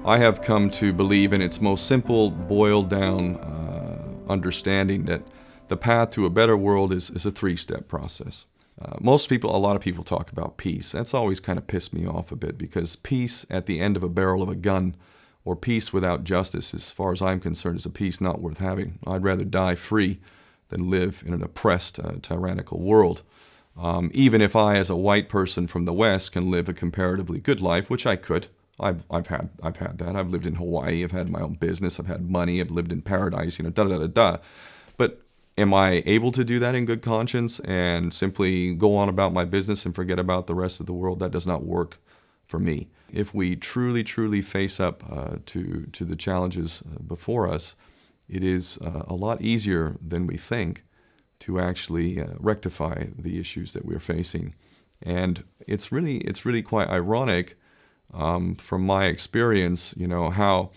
I have come to believe in its most simple, boiled down understanding that the path to a better world is a three-step process. A lot of people talk about peace. That's always kind of pissed me off a bit, because peace at the end of a barrel of a gun, or peace without justice, as far as I'm concerned, is a peace not worth having. I'd rather die free than live in an oppressed, tyrannical world. Even if I, as a white person from the West, can live a comparatively good life, which I could. I've had that. I've lived in Hawaii. I've had my own business. I've had money. I've lived in paradise. But am I able to do that in good conscience and simply go on about my business and forget about the rest of the world? That does not work for me. If we truly, truly face up to the challenges before us, it is a lot easier than we think to actually rectify the issues that we're facing. And it's really quite ironic from my experience, how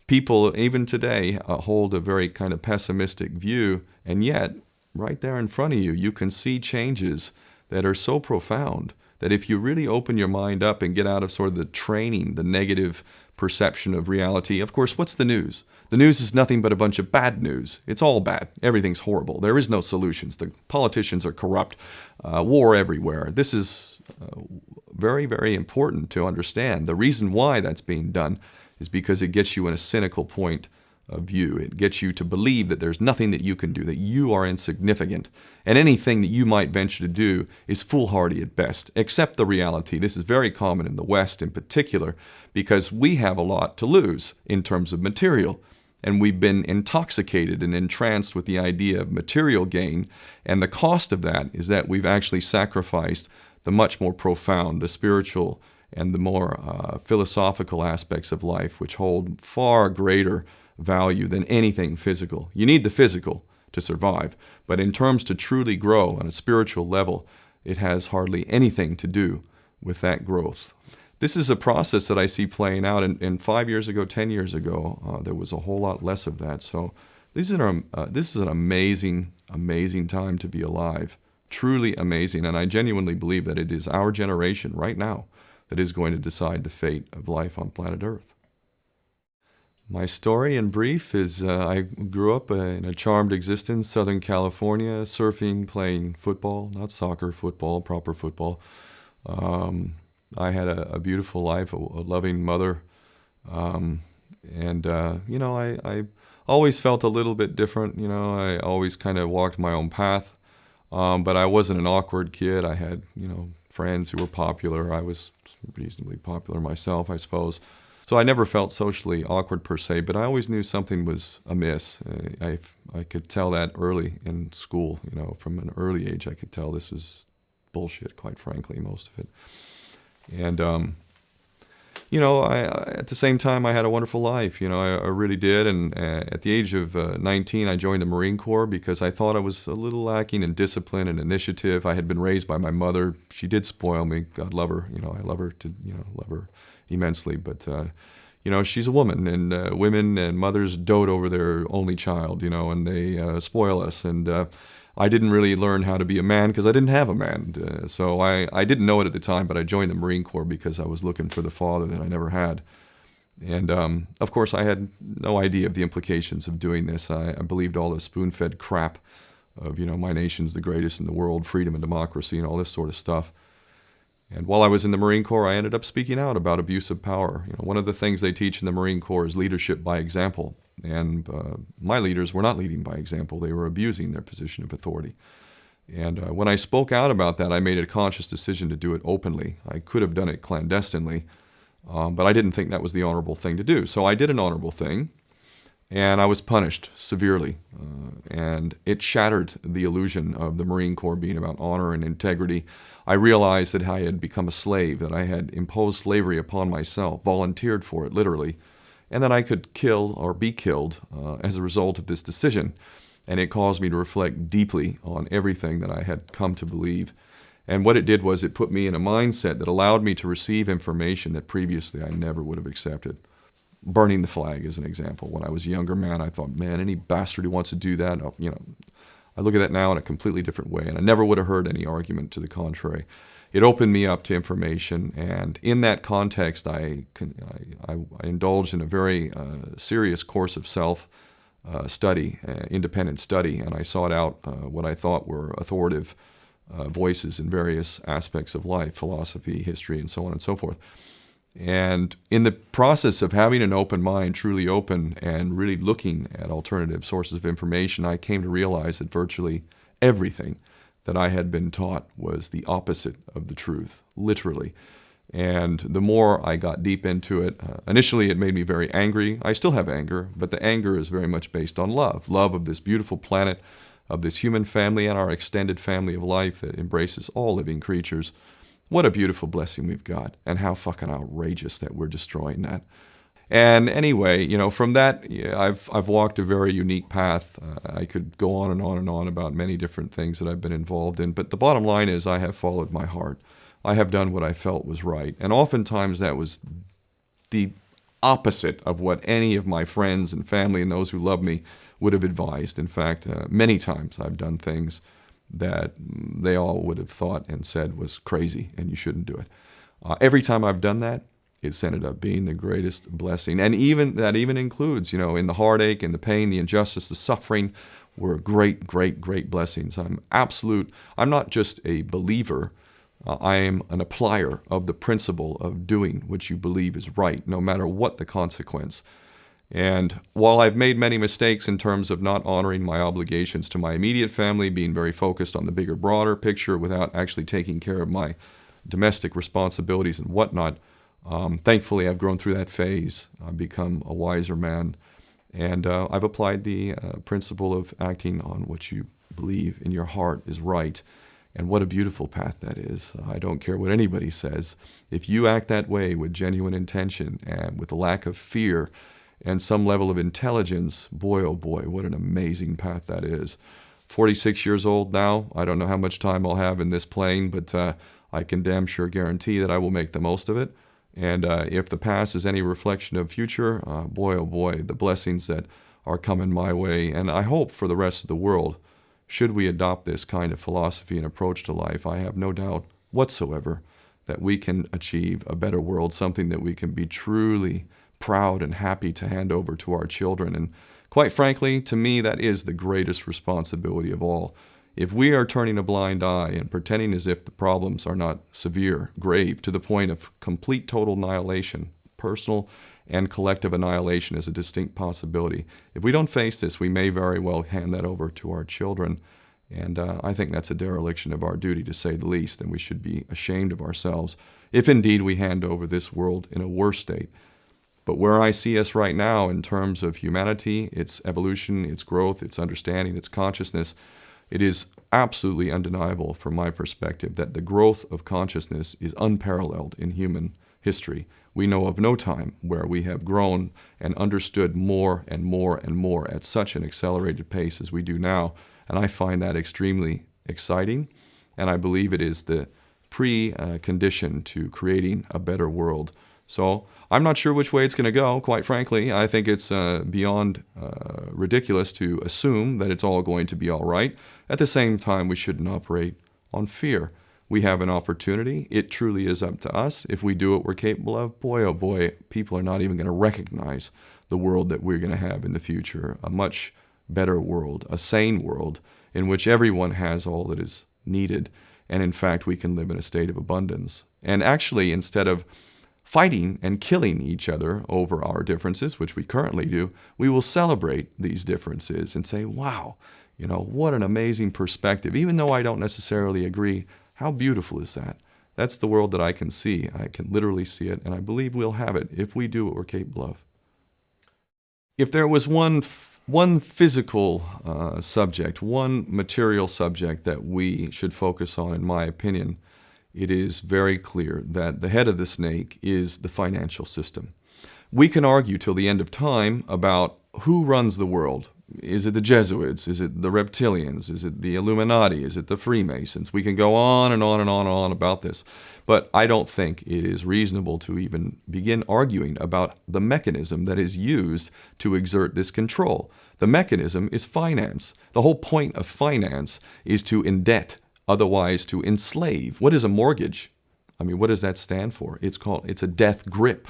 people even today hold a very kind of pessimistic view, and yet right there in front of you, you can see changes that are so profound that if you really open your mind up and get out of sort of the training, the negative perception of reality. Of course, what's the news? The news is nothing but a bunch of bad news. It's all bad. Everything's horrible. There is no solutions. The politicians are corrupt. War everywhere. This is very, very important to understand. The reason why that's being done is because it gets you in a cynical point of view. It gets you to believe that there's nothing that you can do, that you are insignificant, and anything that you might venture to do is foolhardy at best. Accept the reality. This is very common in the West in particular, because we have a lot to lose in terms of material, and we've been intoxicated and entranced with the idea of material gain, and the cost of that is that we've actually sacrificed the much more profound, the spiritual, and the more philosophical aspects of life, which hold far greater value than anything physical. You need the physical to survive, but in terms to truly grow on a spiritual level, it has hardly anything to do with that growth. This is a process that I see playing out, and 5 years ago, 10 years ago, there was a whole lot less of that. So this is an amazing, amazing time to be alive. Truly amazing, and I genuinely believe that it is our generation right now that is going to decide the fate of life on planet Earth. My story in brief is I grew up in a charmed existence, Southern California, surfing, playing football, not soccer, football, proper football. I had a beautiful life, a loving mother, I always felt a little bit different. I always kind of walked my own path, but I wasn't an awkward kid. I had, friends who were popular. I was reasonably popular myself, I suppose. So I never felt socially awkward per se, but I always knew something was amiss. I could tell that early in school, from an early age I could tell this was bullshit, quite frankly, most of it. And, at the same time, I had a wonderful life, I really did. And at the age of 19, I joined the Marine Corps because I thought I was a little lacking in discipline and initiative. I had been raised by my mother. She did spoil me. God love her. I love her love her immensely. But, she's a woman, and women and mothers dote over their only child, and they spoil us. And I didn't really learn how to be a man because I didn't have a man. So I didn't know it at the time, but I joined the Marine Corps because I was looking for the father that I never had. And of course, I had no idea of the implications of doing this. I believed all the spoon-fed crap of, my nation's the greatest in the world, freedom and democracy and all this sort of stuff. And while I was in the Marine Corps, I ended up speaking out about abuse of power. One of the things they teach in the Marine Corps is leadership by example. And my leaders were not leading by example. They were abusing their position of authority. And when I spoke out about that, I made a conscious decision to do it openly. I could have done it clandestinely, but I didn't think that was the honorable thing to do. So I did an honorable thing, and I was punished severely. And it shattered the illusion of the Marine Corps being about honor and integrity. I realized that I had become a slave, that I had imposed slavery upon myself, volunteered for it literally, and that I could kill or be killed as a result of this decision. And it caused me to reflect deeply on everything that I had come to believe. And what it did was it put me in a mindset that allowed me to receive information that previously I never would have accepted. Burning the flag is an example. When I was a younger man, I thought, man, any bastard who wants to do that, I look at that now in a completely different way, and I never would have heard any argument to the contrary. it opened me up to information, and in that context, I indulged in a very serious course of self-study, independent study, and I sought out what I thought were authoritative voices in various aspects of life, philosophy, history, and so on and so forth. And in the process of having an open mind, truly open, and really looking at alternative sources of information, I came to realize that virtually everything that I had been taught was the opposite of the truth, literally. And the more I got deep into it, initially it made me very angry. I still have anger, but the anger is very much based on love. Love of this beautiful planet, of this human family, and our extended family of life that embraces all living creatures. What a beautiful blessing we've got, and how fucking outrageous that we're destroying that. And anyway, from that, I've walked a very unique path. I could go on and on and on about many different things that I've been involved in, but the bottom line is I have followed my heart. I have done what I felt was right, and oftentimes that was the opposite of what any of my friends and family and those who love me would have advised. In fact, many times I've done things that they all would have thought and said was crazy and you shouldn't do it. Every time I've done that, it's ended up being the greatest blessing. And that even includes, in the heartache and the pain, the injustice, the suffering, were great, great, great blessings. I'm not just a believer, I am an applier of the principle of doing what you believe is right, no matter what the consequence. And while I've made many mistakes in terms of not honoring my obligations to my immediate family, being very focused on the bigger, broader picture without actually taking care of my domestic responsibilities and whatnot, thankfully I've grown through that phase. I've become a wiser man, and I've applied the principle of acting on what you believe in your heart is right. And what a beautiful path that is. I don't care what anybody says. If you act that way with genuine intention and with a lack of fear and some level of intelligence, boy, oh boy, what an amazing path that is. 46 years old now. I don't know how much time I'll have in this plane, but I can damn sure guarantee that I will make the most of it. And if the past is any reflection of future, boy, oh boy, the blessings that are coming my way, and I hope for the rest of the world, should we adopt this kind of philosophy and approach to life, I have no doubt whatsoever that we can achieve a better world, something that we can be truly proud and happy to hand over to our children. And quite frankly, to me, that is the greatest responsibility of all. If we are turning a blind eye and pretending as if the problems are not severe, grave, to the point of complete total annihilation, personal and collective annihilation is a distinct possibility. If we don't face this, we may very well hand that over to our children. And I think that's a dereliction of our duty, to say the least, and we should be ashamed of ourselves if indeed we hand over this world in a worse state. But where I see us right now in terms of humanity, its evolution, its growth, its understanding, its consciousness, it is absolutely undeniable from my perspective that the growth of consciousness is unparalleled in human history. We know of no time where we have grown and understood more and more and more at such an accelerated pace as we do now, and I find that extremely exciting, and I believe it is the precondition to creating a better world. So I'm not sure which way it's going to go, quite frankly. I think it's beyond ridiculous to assume that it's all going to be all right. At the same time, we shouldn't operate on fear. We have an opportunity. It truly is up to us. If we do what we're capable of, boy, oh boy, people are not even going to recognize the world that we're going to have in the future. A much better world, a sane world, in which everyone has all that is needed. And in fact, we can live in a state of abundance. And actually, instead of fighting and killing each other over our differences, which we currently do, we will celebrate these differences and say, wow, what an amazing perspective. Even though I don't necessarily agree, how beautiful is that? That's the world that I can see. I can literally see it, and I believe we'll have it if we do what we're capable of. If there was one physical subject, one material subject that we should focus on, in my opinion, it is very clear that the head of the snake is the financial system. We can argue till the end of time about who runs the world. Is it the Jesuits? Is it the reptilians? Is it the Illuminati? Is it the Freemasons? We can go on and on and on and on about this. But I don't think it is reasonable to even begin arguing about the mechanism that is used to exert this control. The mechanism is finance. The whole point of finance is to indebt otherwise to enslave. What is a mortgage? I mean, what does that stand for? It's a death grip.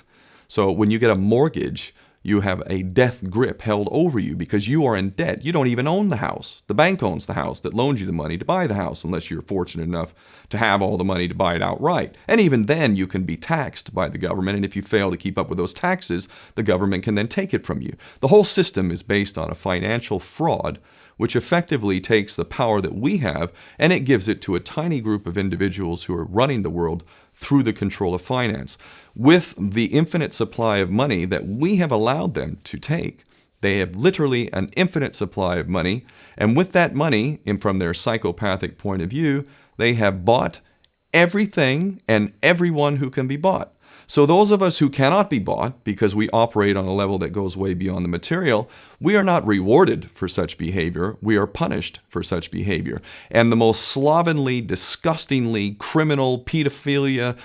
So when you get a mortgage, you have a death grip held over you because you are in debt. You don't even own the house. The bank owns the house that loaned you the money to buy the house, unless you're fortunate enough to have all the money to buy it outright. And even then, you can be taxed by the government, and if you fail to keep up with those taxes, the government can then take it from you. The whole system is based on a financial fraud, which effectively takes the power that we have and it gives it to a tiny group of individuals who are running the world through the control of finance. With the infinite supply of money that we have allowed them to take, they have literally an infinite supply of money, and with that money, and from their psychopathic point of view, they have bought everything and everyone who can be bought. So those of us who cannot be bought because we operate on a level that goes way beyond the material, we are not rewarded for such behavior. We are punished for such behavior. And the most slovenly, disgustingly criminal, pedophilia,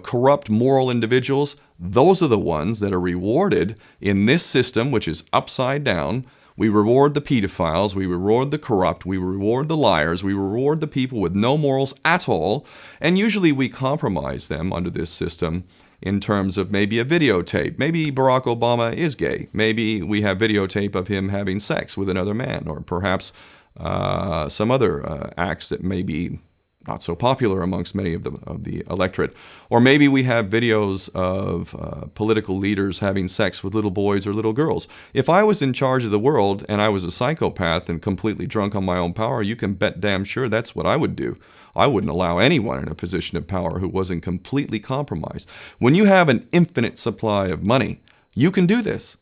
corrupt moral individuals, those are the ones that are rewarded in this system, which is upside down. We reward the pedophiles, we reward the corrupt, we reward the liars, we reward the people with no morals at all, and usually we compromise them under this system in terms of maybe a videotape. Maybe Barack Obama is gay. Maybe we have videotape of him having sex with another man, or perhaps some other acts that may be not so popular amongst many of the electorate. Or maybe we have videos of political leaders having sex with little boys or little girls. If I was in charge of the world and I was a psychopath and completely drunk on my own power, you can bet damn sure that's what I would do. I wouldn't allow anyone in a position of power who wasn't completely compromised. When you have an infinite supply of money, you can do this.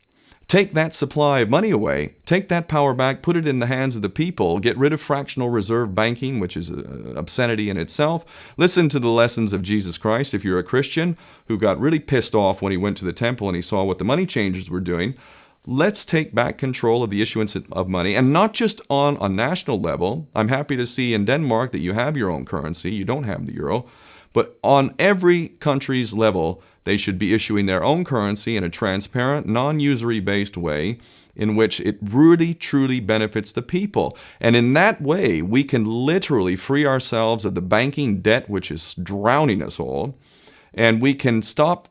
Take that supply of money away, take that power back, put it in the hands of the people, get rid of fractional reserve banking, which is an obscenity in itself. Listen to the lessons of Jesus Christ if you're a Christian who got really pissed off when he went to the temple and he saw what the money changers were doing. Let's take back control of the issuance of money, and not just on a national level. I'm happy to see in Denmark that you have your own currency. You don't have the euro. But on every country's level, they should be issuing their own currency in a transparent, non-usury based way in which it really, truly benefits the people. And in that way, we can literally free ourselves of the banking debt which is drowning us all, and we can stop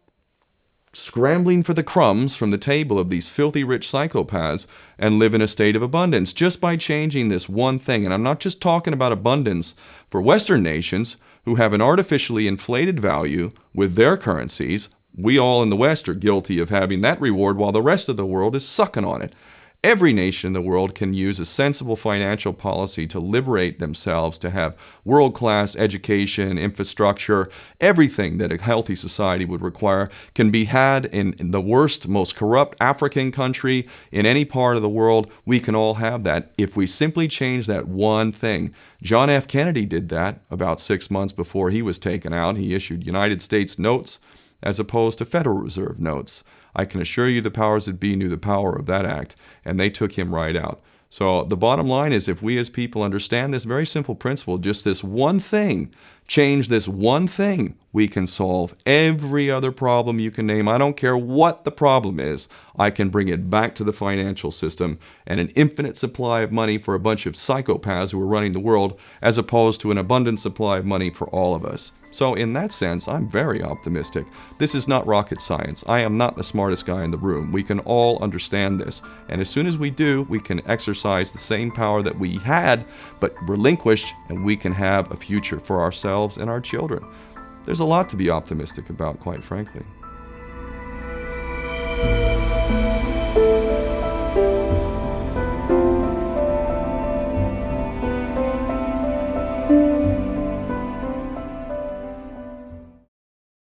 scrambling for the crumbs from the table of these filthy rich psychopaths and live in a state of abundance just by changing this one thing. And I'm not just talking about abundance for Western nations who have an artificially inflated value with their currencies. We all in the West are guilty of having that reward while the rest of the world is sucking on it. Every nation in the world can use a sensible financial policy to liberate themselves, to have world-class education, infrastructure, everything that a healthy society would require can be had in the worst, most corrupt African country, in any part of the world. We can all have that if we simply change that one thing. John F. Kennedy did that about 6 months before he was taken out. He issued United States notes as opposed to Federal Reserve notes. I can assure you the powers that be knew the power of that act, and they took him right out. So the bottom line is, if we as people understand this very simple principle, just this one thing, change this one thing, we can solve every other problem you can name. I don't care what the problem is. I can bring it back to the financial system and an infinite supply of money for a bunch of psychopaths who are running the world, as opposed to an abundant supply of money for all of us. So in that sense, I'm very optimistic. This is not rocket science. I am not the smartest guy in the room. We can all understand this. And as soon as we do, we can exercise the same power that we had, but relinquished, and we can have a future for ourselves and our children. There's a lot to be optimistic about, quite frankly.